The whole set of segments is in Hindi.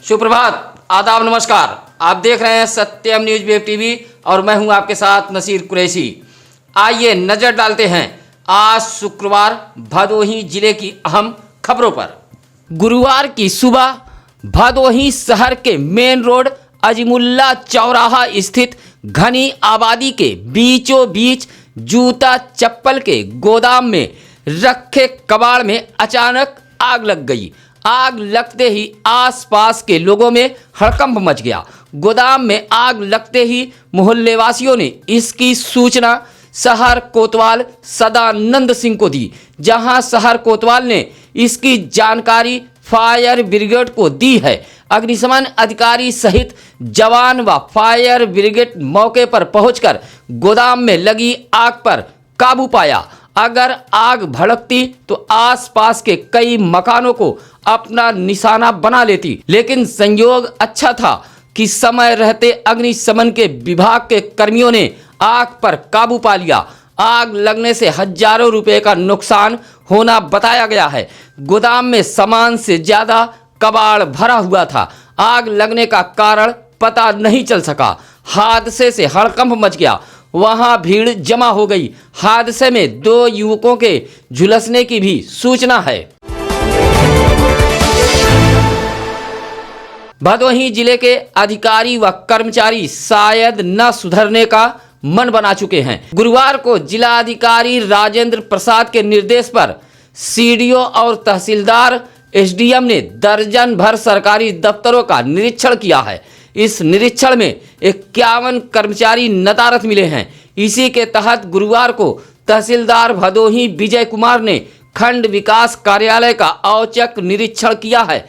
सुप्रभात, आदाब, नमस्कार। आप देख रहे हैं सत्यम न्यूज वेब टीवी और मैं हूं आपके साथ नसीर कुरैशी। आइए नजर डालते हैं आज शुक्रवार भदोही जिले की अहम खबरों पर। गुरुवार की सुबह भदोही शहर के मेन रोड अजीमुल्ला चौराहा स्थित घनी आबादी के बीचों बीच जूता चप्पल के गोदाम में रखे कबाड़ में अचानक आग लग गई। आग लगते ही आसपास के लोगों में हड़कंप मच गया। गोदाम में आग लगते ही मोहल्ले वासियों ने इसकी सूचना शहर कोतवाल सदानंद सिंह को दी, जहां शहर कोतवाल ने इसकी जानकारी फायर ब्रिगेड को दी है। अग्निशमन अधिकारी सहित जवान व फायर ब्रिगेड मौके पर पहुंचकर गोदाम में लगी आग पर काबू पाया। अगर आग भड़कती तो आसपास के कई मकानों को अपना निशाना बना लेती, लेकिन संयोग अच्छा था कि समय रहते अग्निशमन के विभाग के कर्मियों ने आग पर काबू पा लिया। आग लगने से हजारों रुपए का नुकसान होना बताया गया है। गोदाम में सामान से ज्यादा कबाड़ भरा हुआ था। आग लगने का कारण पता नहीं चल सका। हादसे से हड़कंप मच गया, वहां भीड़ जमा हो गई। हादसे में 2 युवकों के झुलसने की भी सूचना है। भदोही जिले के अधिकारी व कर्मचारी शायद न सुधरने का मन बना चुके हैं। गुरुवार को जिलाधिकारी राजेंद्र प्रसाद के निर्देश पर सीडीओ और तहसीलदार एसडीएम ने दर्जन भर सरकारी दफ्तरों का निरीक्षण किया है। इस निरीक्षण में 51 कर्मचारी नदारद मिले हैं। इसी के तहत गुरुवार को तहसीलदार भदोही विजय कुमार ने खंड विकास कार्यालय का औचक निरीक्षण किया है।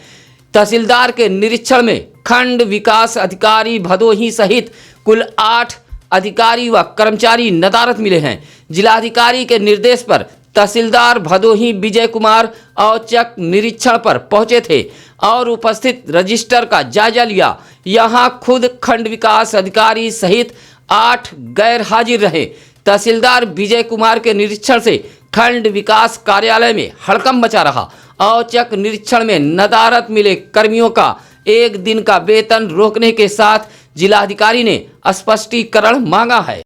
तहसीलदार के निरीक्षण में खंड विकास अधिकारी भदोही सहित कुल 8 अधिकारी व कर्मचारी नदारद मिले हैं। जिलाधिकारी के निर्देश पर तहसीलदार भदोही विजय कुमार औचक निरीक्षण पर पहुंचे थे और उपस्थित रजिस्टर का जायजा लिया। यहां खुद खंड विकास अधिकारी सहित 8 गैर हाजिर रहे। तहसीलदार विजय कुमार के निरीक्षण से खंड विकास कार्यालय में हड़कंप मचा रहा। औचक निरीक्षण में नदारद मिले कर्मियों का 1 दिन का वेतन रोकने के साथ जिलाधिकारी ने स्पष्टीकरण मांगा है।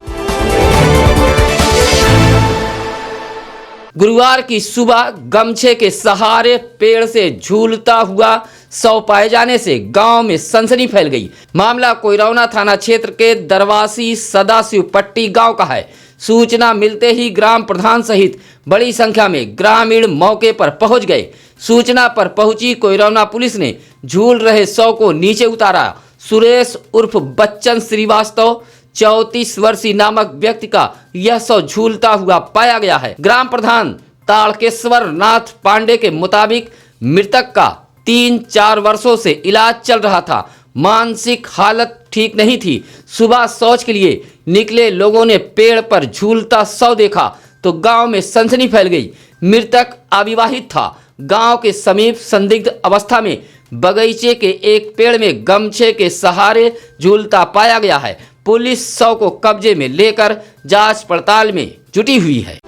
गुरुवार की सुबह गमछे के सहारे पेड़ से झूलता हुआ शव पाए जाने से गांव में सनसनी फैल गई। मामला कोइरौना थाना क्षेत्र के दरवासी सदाशिव पट्टी गांव का है। सूचना मिलते ही ग्राम प्रधान सहित बड़ी संख्या में ग्रामीण मौके पर पहुंच गए। सूचना पर पहुंची कोइरौना पुलिस ने झूल रहे शव को नीचे उतारा। सुरेश उर्फ बच्चन श्रीवास्तव 34 वर्षीय नामक व्यक्ति का यह शव झूलता हुआ पाया गया है। ग्राम प्रधान ताड़केश्वर नाथ पांडे के मुताबिक मृतक का 3-4 वर्षों से इलाज चल रहा था। मानसिक हालत ठीक नहीं थी। सुबह शौच के लिए निकले लोगों ने पेड़ पर झूलता शव देखा तो गांव में सनसनी फैल गई। मृतक अविवाहित था। गांव के समीप संदिग्ध अवस्था में बगीचे के एक पेड़ में गमछे के सहारे झूलता पाया गया है। पुलिस शव को कब्जे में लेकर जांच पड़ताल में जुटी हुई है।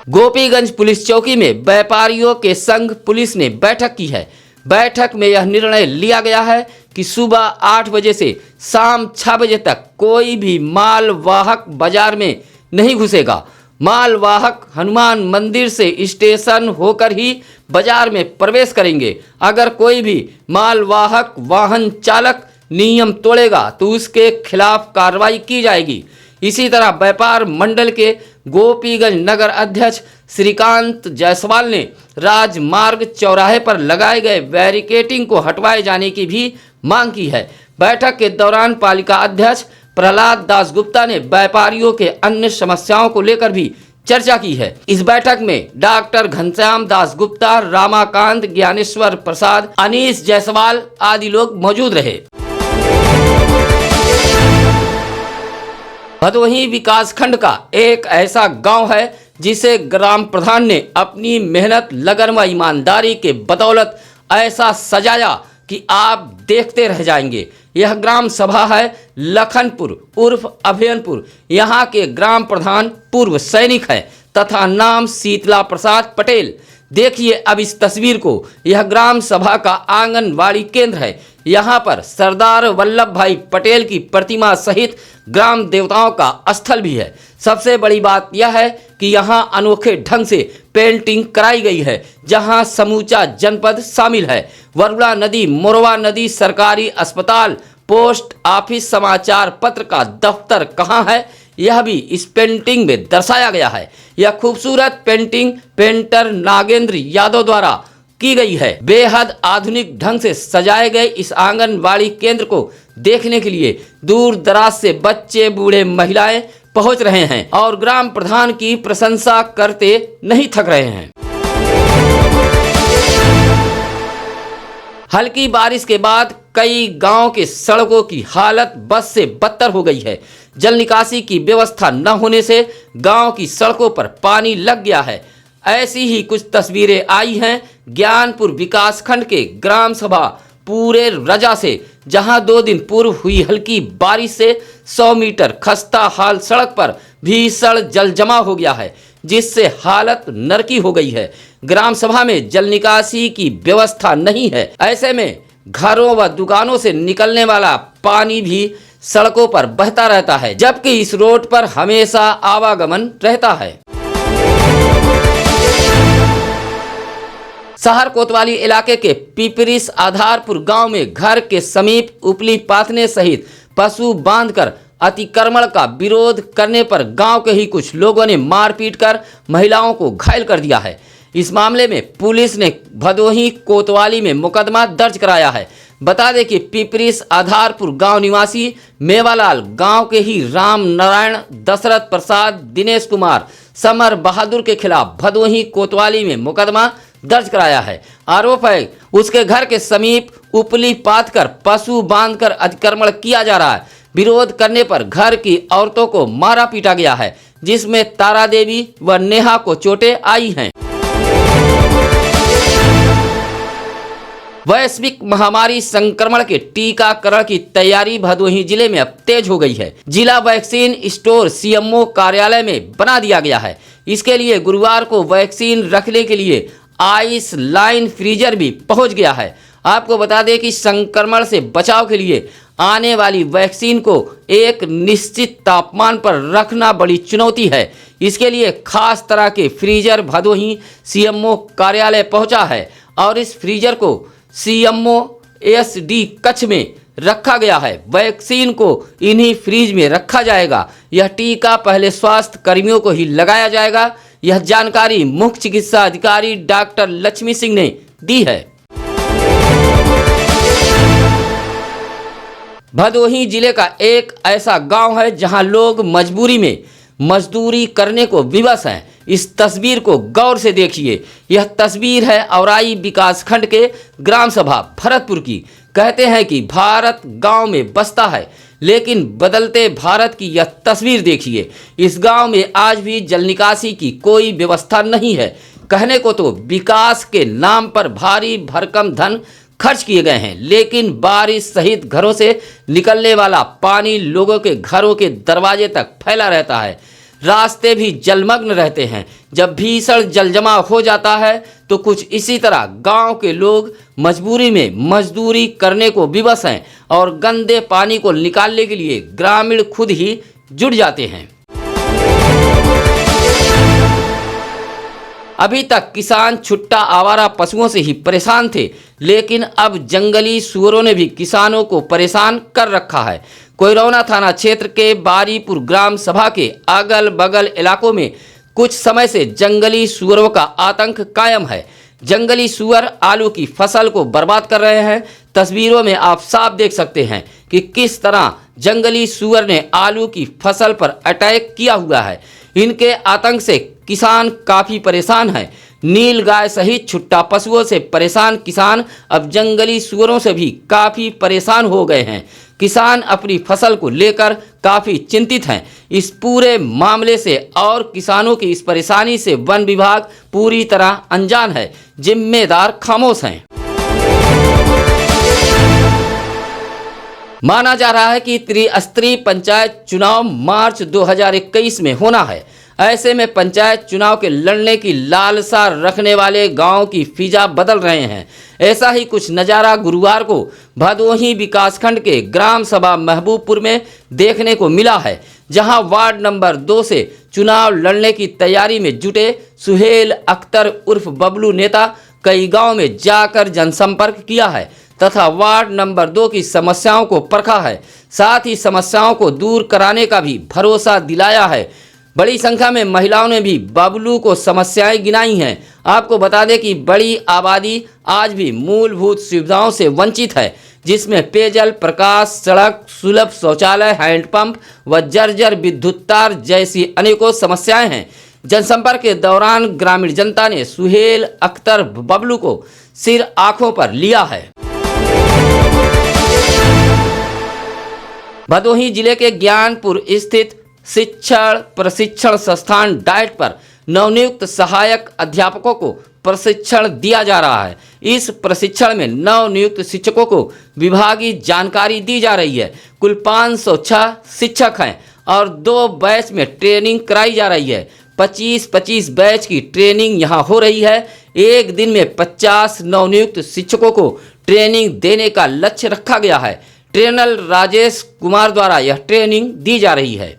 गोपीगंज पुलिस चौकी में व्यापारियों के संग पुलिस ने बैठक की है। बैठक में यह निर्णय लिया गया है कि सुबह 8 बजे से शाम 6 बजे तक कोई भी मालवाहक बाजार में नहीं घुसेगा। मालवाहक हनुमान मंदिर से स्टेशन होकर ही बाजार में प्रवेश करेंगे। अगर कोई भी मालवाहक वाहन चालक नियम तोड़ेगा तो उसके खिलाफ कार्रवाई की जाएगी। इसी तरह व्यापार मंडल के गोपीगंज नगर अध्यक्ष श्रीकांत जायसवाल ने राजमार्ग चौराहे पर लगाए गए बैरिकेडिंग को हटवाए जाने की भी मांग की है। बैठक के दौरान पालिका अध्यक्ष प्रहलाद दास गुप्ता ने व्यापारियों के अन्य समस्याओं को लेकर भी चर्चा की है। इस बैठक में डॉक्टर घनश्याम दास गुप्ता, रामाकांत, ज्ञानेश्वर प्रसाद, अनीस जायसवाल आदि लोग मौजूद रहे। भदोही विकासखंड का एक ऐसा गांव है जिसे ग्राम प्रधान ने अपनी मेहनत, लगन व ईमानदारी के बदौलत ऐसा सजाया कि आप देखते रह जाएंगे। यह ग्राम सभा है लखनपुर उर्फ अभयनपुर। यहाँ के ग्राम प्रधान पूर्व सैनिक है तथा नाम शीतला प्रसाद पटेल। देखिए अब इस तस्वीर को। यह ग्राम सभा का आंगनवाड़ी केंद्र है। यहाँ पर सरदार वल्लभ भाई पटेल की प्रतिमा सहित ग्राम देवताओं का स्थल भी है। सबसे बड़ी बात यह है कि यहाँ अनोखे ढंग से पेंटिंग कराई गई है, जहाँ समूचा जनपद शामिल है। वरुणा नदी, मोरवा नदी, सरकारी अस्पताल, पोस्ट ऑफिस, समाचार पत्र का दफ्तर कहाँ है, यह भी इस पेंटिंग में दर्शाया गया है। यह खूबसूरत पेंटिंग पेंटर नागेंद्र यादव द्वारा की गई है। बेहद आधुनिक ढंग से सजाए गए इस आंगनवाड़ी केंद्र को देखने के लिए दूर दराज से बच्चे, बूढ़े, महिलाएं पहुंच रहे हैं और ग्राम प्रधान की प्रशंसा करते नहीं थक रहे हैं। हल्की बारिश के बाद कई गांव के सड़कों की हालत बद से बदतर हो गई है। जल निकासी की व्यवस्था न होने से गांव की सड़कों पर पानी लग गया है। ऐसी ही कुछ तस्वीरें आई हैं ज्ञानपुर विकासखंड के ग्राम सभा पूरे रजा से, जहां 2 दिन पूर्व हुई हल्की बारिश से 100 मीटर खस्ता हाल सड़क पर भीषण जल जमा हो गया है, जिससे हालत नरकी हो गई है। ग्राम सभा में जल निकासी की व्यवस्था नहीं है। ऐसे में घरों व दुकानों से निकलने वाला पानी भी सड़कों पर बहता रहता है, जबकि इस रोड पर हमेशा आवागमन रहता है। शहर कोतवाली इलाके के पिपरिस आधारपुर गांव में घर के समीप उपली पाथने सहित पशु बांधकर अतिक्रमण का विरोध करने पर गांव के ही कुछ लोगों ने मारपीट कर महिलाओं को घायल कर दिया है। इस मामले में पुलिस ने भदोही कोतवाली में मुकदमा दर्ज कराया है। बता दें कि पिपरिस आधारपुर गांव निवासी मेवालाल गांव के ही राम नारायण, दशरथ प्रसाद, दिनेश कुमार, समर बहादुर के खिलाफ भदोही कोतवाली में मुकदमा दर्ज कराया है। आरोप है उसके घर के समीप उपली पाथ कर पशु बांधकर अतिक्रमण किया जा रहा है। विरोध करने पर घर की औरतों को मारा पीटा गया है, जिसमें तारा देवी व नेहा को चोटें आई हैं। वैश्विक महामारी संक्रमण के टीकाकरण की तैयारी भदोही जिले में अब तेज हो गई है। जिला वैक्सीन स्टोर सीएमओ कार्यालय में बना दिया गया है। इसके लिए गुरुवार को वैक्सीन रखने के लिए आइस लाइन फ्रीजर भी पहुंच गया है। आपको बता दें कि संक्रमण से बचाव के लिए आने वाली वैक्सीन को एक निश्चित तापमान पर रखना बड़ी चुनौती है। इसके लिए खास तरह के फ्रीजर भदोही सीएमओ कार्यालय पहुंचा है और इस फ्रीजर को सीएमओ एसडी कक्ष में रखा गया है। वैक्सीन को इन्हीं फ्रीज में रखा जाएगा। यह टीका पहले स्वास्थ्य कर्मियों को ही लगाया जाएगा। यह जानकारी मुख्य चिकित्सा अधिकारी डॉक्टर लक्ष्मी सिंह ने दी है। भदोही जिले का एक ऐसा गांव है जहां लोग मजबूरी में मजदूरी करने को विवश हैं। इस तस्वीर को गौर से देखिए। यह तस्वीर है औराई विकासखंड के ग्राम सभा भरतपुर की। कहते हैं कि भारत गांव में बसता है, लेकिन बदलते भारत की यह तस्वीर देखिए। इस गांव में आज भी जल निकासी की कोई व्यवस्था नहीं है। कहने को तो विकास के नाम पर भारी भरकम धन खर्च किए गए हैं, लेकिन बारिश सहित घरों से निकलने वाला पानी लोगों के घरों के दरवाजे तक फैला रहता है। रास्ते भी जलमग्न रहते हैं। जब भीषण जलजमा हो जाता है तो कुछ इसी तरह गांव के लोग मजबूरी में मजदूरी करने को विवश हैं और गंदे पानी को निकालने के लिए ग्रामीण खुद ही जुट जाते हैं। अभी तक किसान छुट्टा आवारा पशुओं से ही परेशान थे, लेकिन अब जंगली सूअरों ने भी किसानों को परेशान कर रखा है। कोइरौना थाना क्षेत्र के बारीपुर ग्राम सभा के अगल बगल इलाकों में कुछ समय से जंगली सूअरों का आतंक कायम है। जंगली सूअर आलू की फसल को बर्बाद कर रहे हैं। तस्वीरों में आप साफ देख सकते हैं कि किस तरह जंगली सूअर ने आलू की फसल पर अटैक किया हुआ है। इनके आतंक से किसान काफ़ी परेशान हैं। नील गाय सहित छुट्टा पशुओं से परेशान किसान अब जंगली सूअरों से भी काफ़ी परेशान हो गए हैं। किसान अपनी फसल को लेकर काफ़ी चिंतित हैं। इस पूरे मामले से और किसानों की इस परेशानी से वन विभाग पूरी तरह अनजान है, जिम्मेदार खामोश हैं। माना जा रहा है कि त्रिस्तरीय पंचायत चुनाव मार्च 2021 में होना है। ऐसे में पंचायत चुनाव के लड़ने की लालसा रखने वाले गांव की फिजा बदल रहे हैं। ऐसा ही कुछ नज़ारा गुरुवार को भदोही विकासखंड के ग्राम सभा महबूबपुर में देखने को मिला है, जहां वार्ड नंबर 2 से चुनाव लड़ने की तैयारी में जुटे सुहेल अख्तर उर्फ बबलू नेता कई गांव में जाकर जनसंपर्क किया है तथा वार्ड नंबर 2 की समस्याओं को परखा है। साथ ही समस्याओं को दूर कराने का भी भरोसा दिलाया है। बड़ी संख्या में महिलाओं ने भी बबलू को समस्याएं गिनाई हैं। आपको बता दें कि बड़ी आबादी आज भी मूलभूत सुविधाओं से वंचित है, जिसमें पेयजल, प्रकाश, सड़क, सुलभ शौचालय, हैंडपंप व जर्जर विद्युत तार जैसी अनेकों समस्याएं हैं। जनसंपर्क के दौरान ग्रामीण जनता ने सुहेल अख्तर बबलू को सिर आंखों पर लिया है। भदोही जिले के ज्ञानपुर स्थित शिक्षण प्रशिक्षण संस्थान डाइट पर नवनियुक्त सहायक अध्यापकों को प्रशिक्षण दिया जा रहा है। इस प्रशिक्षण में नवनियुक्त शिक्षकों को विभागीय जानकारी दी जा रही है। कुल 506 शिक्षक हैं और 2 बैच में ट्रेनिंग कराई जा रही है। 25-25 बैच की ट्रेनिंग यहां हो रही है। एक दिन में 50 नवनियुक्त शिक्षकों को ट्रेनिंग देने का लक्ष्य रखा गया है। ट्रेनर राजेश कुमार द्वारा यह ट्रेनिंग दी जा रही है।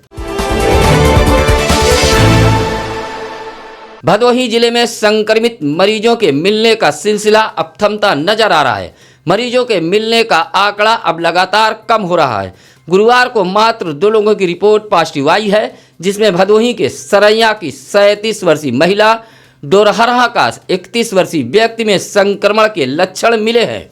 भदोही जिले में संक्रमित मरीजों के मिलने का सिलसिला अब थमता नजर आ रहा है। मरीजों के मिलने का आंकड़ा अब लगातार कम हो रहा है। गुरुवार को मात्र 2 लोगों की रिपोर्ट पॉजिटिव आई है, जिसमें भदोही के सरैया की 37 वर्षीय महिला, डोरहरा का 31 वर्षीय व्यक्ति में संक्रमण के लक्षण मिले हैं।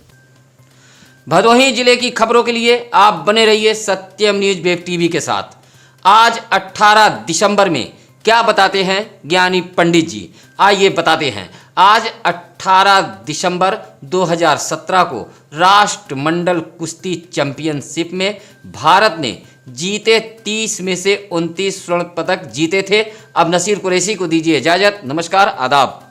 भदोही जिले की खबरों के लिए आप बने रहिए सत्यम न्यूज वेब टीवी के साथ। आज 18 दिसंबर में क्या बताते हैं ज्ञानी पंडित जी, आइए बताते हैं। आज 18 दिसंबर 2017 को राष्ट्रमंडल कुश्ती चैंपियनशिप में भारत ने जीते 30 में से 29 स्वर्ण पदक जीते थे। अब नसीर कुरैशी को दीजिए इजाजत। नमस्कार, आदाब।